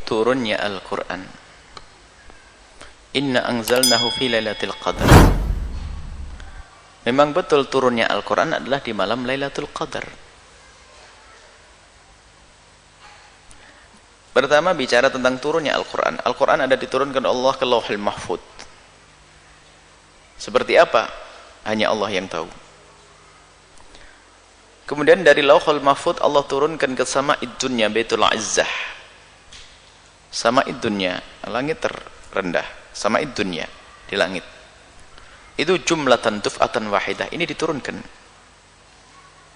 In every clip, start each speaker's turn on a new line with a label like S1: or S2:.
S1: turunnya Al-Quran. Inna anzalnahu fi lailatul qadar. Memang betul turunnya Al-Quran adalah di malam Lailatul Qadar. Pertama bicara tentang turunnya Al-Quran. Al-Quran ada diturunkan Allah ke Lauhul Mahfuz. Seperti apa? Hanya Allah yang tahu. Kemudian dari Lauhul Mahfuz Allah turunkan ke Sama'id Dunya, Baitul Izzah. Sama'id Dunya, langit terendah. Sama'id Dunya, di langit. Itu jumlatan duf'atan wahidah. Ini diturunkan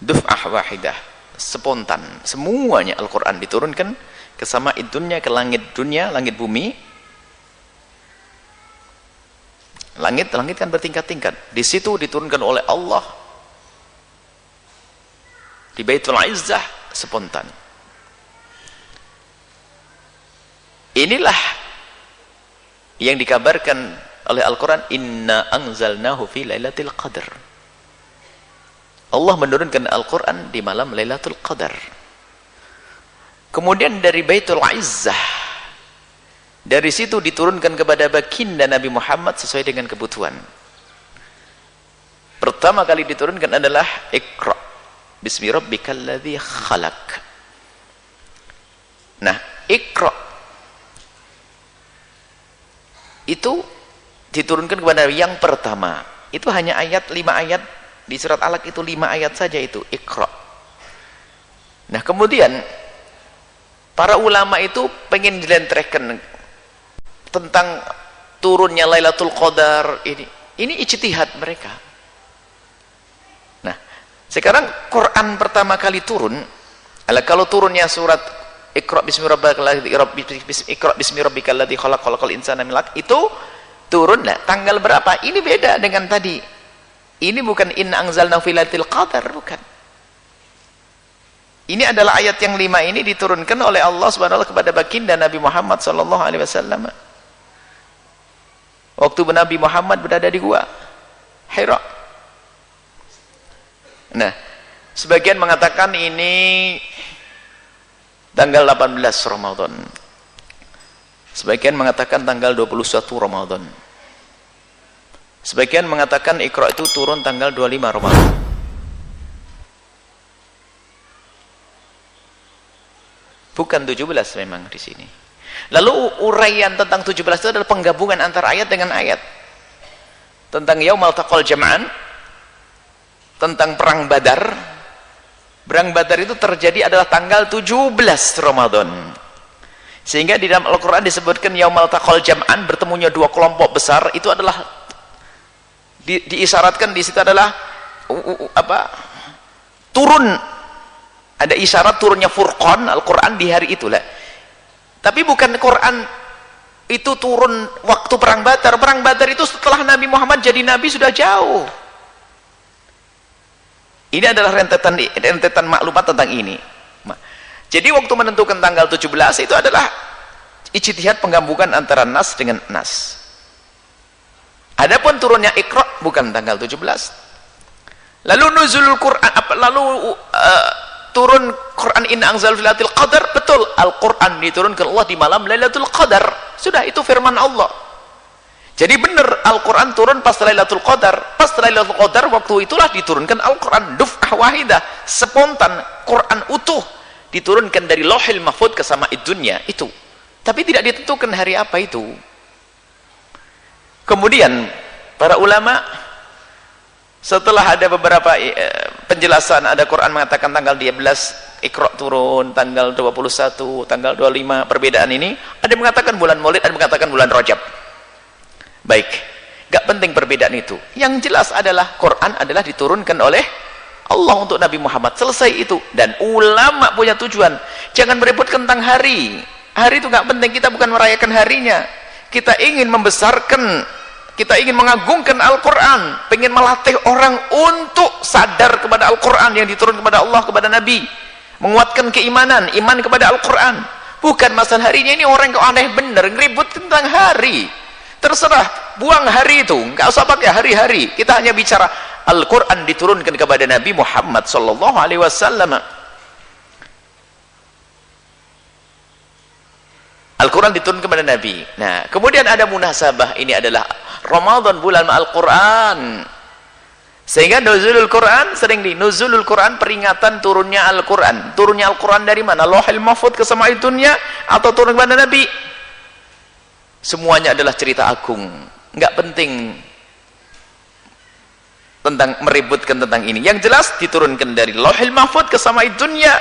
S1: duf'ah wahidah, spontan. Semuanya Al-Quran diturunkan ke Sama'id Dunya, ke langit dunia, langit bumi. Langit kan bertingkat-tingkat. Di situ diturunkan oleh Allah di Baitul Izzah, spontan. Inilah yang dikabarkan oleh Al-Quran, inna anzalnahu fi lailatul qadar. Allah menurunkan Al-Quran di malam Lailatul Qadar. Kemudian dari Baitul Izzah, dari situ diturunkan kepada baginda Nabi Muhammad sesuai dengan kebutuhan. Pertama kali diturunkan adalah Iqra bismi rabbikal ladzi khalaq. Nah, Iqra itu diturunkan kepada yang pertama. Itu hanya ayat 5 ayat di surat Alaq, itu 5 ayat saja, itu Iqra. Nah, kemudian para ulama itu pengen dilentrehkan tentang turunnya Lailatul Qadar ini. Ini ijtihad mereka. Nah, sekarang Quran pertama kali turun, kalau turunnya surat Iqra bismi rabbikal ladzi khalaq, khalaqal insana min 'alaq, itu turun lah tanggal berapa? Ini beda dengan tadi. Ini bukan inna anzalnahu fi lailatul qadar, bukan. Ini adalah ayat yang 5 ini diturunkan oleh Allah Subhanahu wa taala kepada baginda Nabi Muhammad sallallahu alaihi wasallam. Waktu Nabi Muhammad berada di gua Hira. Nah, sebagian mengatakan ini tanggal 18 Ramadan. Sebagian mengatakan tanggal 21 Ramadan. Sebagian mengatakan Iqra itu turun tanggal 25 Ramadan. Bukan 17 memang di sini. Lalu uraian tentang 17 itu adalah penggabungan antara ayat dengan ayat. Tentang Yaumal Taqal Jam'an, tentang perang Badar. Perang Badar itu terjadi adalah tanggal 17 Ramadan. Sehingga di dalam Al-Quran disebutkan Yaumal Taqal Jam'an, bertemunya dua kelompok besar. Itu adalah diisyaratkan di situ adalah turun, ada isyarat turunnya Furqan Al-Quran di hari itulah. Tapi bukan Quran itu turun waktu perang Badar. Perang Badar itu setelah Nabi Muhammad jadi Nabi sudah jauh. Ini adalah rentetan maklumat tentang ini. Jadi waktu menentukan tanggal 17 itu adalah ijtihad penggabungan antara nas dengan nas. Adapun turunnya Iqra bukan tanggal 17. Lalu nuzulul Quran, turun Quran inna anzalnahu fi lailatul qadar, betul, Al-Quran diturunkan Allah di malam Lailatul Qadar. Sudah, itu firman Allah. Jadi benar Al-Quran turun pas Lailatul Qadar. Pas Lailatul Qadar waktu itulah diturunkan Al-Quran duf'ah wahidah, spontan, Quran utuh diturunkan dari Lauhil Mahfuz ke Sama'id Dunya itu. Tapi tidak ditentukan hari apa itu. Kemudian para ulama setelah ada beberapa penjelasan, ada Quran mengatakan tanggal 12 Iqra turun, tanggal 21, tanggal 25, perbedaan ini. Ada yang mengatakan bulan Maulid, ada yang mengatakan bulan Rajab. Baik, gak penting perbedaan itu. Yang jelas adalah Quran adalah diturunkan oleh Allah untuk Nabi Muhammad. Selesai itu. Dan ulama punya tujuan. Jangan berebut tentang hari. Hari itu gak penting, kita bukan merayakan harinya. Kita ingin membesarkan, kita ingin mengagungkan Al-Quran, pengen melatih orang untuk sadar kepada Al-Quran yang diturunkan kepada Allah, kepada Nabi, menguatkan keimanan, iman kepada Al-Quran. Bukan masalah harinya. Ini orang kok aneh bener, ngeribut tentang hari. Terserah, buang hari itu, nggak usah pakai hari-hari. Kita hanya bicara Al-Quran diturunkan kepada Nabi Muhammad sallallahu alaihi wasallam. Al-Quran diturunkan kepada Nabi. Nah, kemudian ada munasabah, ini adalah Ramadan, bulan Al-Quran. Sehingga nuzulul Quran sering nuzulul Quran, peringatan turunnya Al-Quran. Turunnya Al-Quran dari mana? Lauhil Mahfuz ke samai dunya atau turun kepada Nabi? Semuanya adalah cerita agung. Enggak penting tentang meributkan tentang ini. Yang jelas diturunkan dari Lauhil Mahfuz ke samai dunya.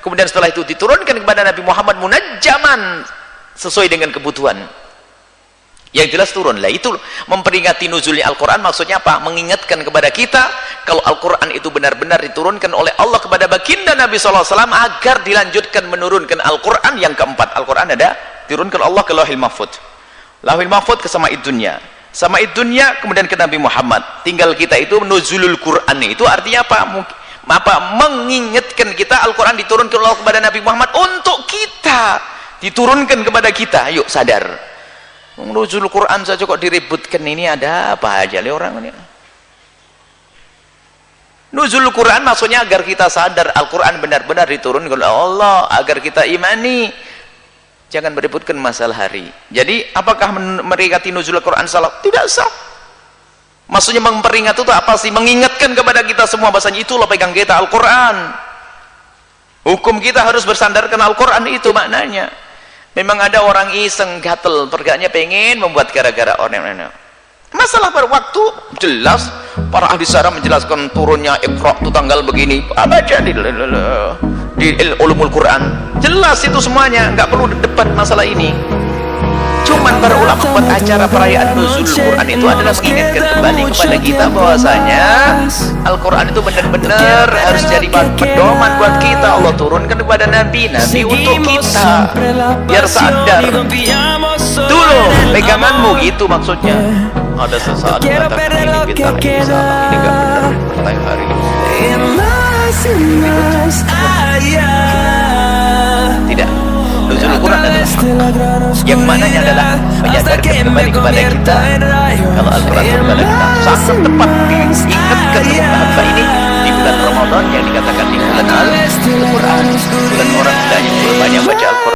S1: Kemudian setelah itu diturunkan kepada Nabi Muhammad munajjaman sesuai dengan kebutuhan. Yang jelas turun. Lah itu memperingati nuzulnya Al-Quran, maksudnya apa? Mengingatkan kepada kita kalau Al-Quran itu benar-benar diturunkan oleh Allah kepada baginda Nabi SAW agar dilanjutkan menurunkan Al-Quran. Yang keempat, Al-Quran ada diturunkan Allah ke Lauhil Mahfuz. Lauhil Mahfuz ke sama'id dunya. Sama'id dunya kemudian ke Nabi Muhammad. Tinggal kita itu nuzulul Quran. Itu artinya apa? Mengingatkan kita Al-Quran diturunkan Allah kepada Nabi Muhammad untuk kita, diturunkan kepada kita. Yuk sadar. Nuzul Quran saja kok diributkan, ini ada apa aja li orang ini. Nuzul Quran maksudnya agar kita sadar Al-Quran benar-benar diturunkan oleh Allah, agar kita imani. Jangan beributkan masalah hari. Jadi apakah meringati nuzul Quran salah? Tidak sah. Maksudnya memperingat itu apa sih? Mengingatkan kepada kita semua bahasanya itulah pegang kita Al-Quran. Hukum kita harus bersandarkan Al-Quran, itu maknanya. Memang ada orang iseng gatel, pergaknya pengen membuat gara-gara orang. Masalah pada waktu jelas para ahli syarah menjelaskan turunnya Iqra itu tanggal begini. Baca di Ulumul Quran. Jelas itu semuanya, nggak perlu debat masalah ini. Cuman para ulama buat acara perayaan nuzul Quran itu adalah mengingatkan kembali kepada kita bahwasanya Al-Quran itu benar-benar harus jadi pedoman buat kita. Allah turunkan kepada Nabi untuk kita biar sadar dulu peganganmu, gitu maksudnya. Ada sesaat mengatakan ini bid'ah, ini salah, ini nggak benar pertanyaan hari ini. Tidak. Nuzul Quran adalah yang mananya adalah menyadarkan kembali kepada kita kalau Al-Quran kepada kita sangat tepat diingatkan hamba ini di bulan Ramadan yang dikatakan di bulan Al-Quran, bulan orang hendaknya banyak baca Al-Quran.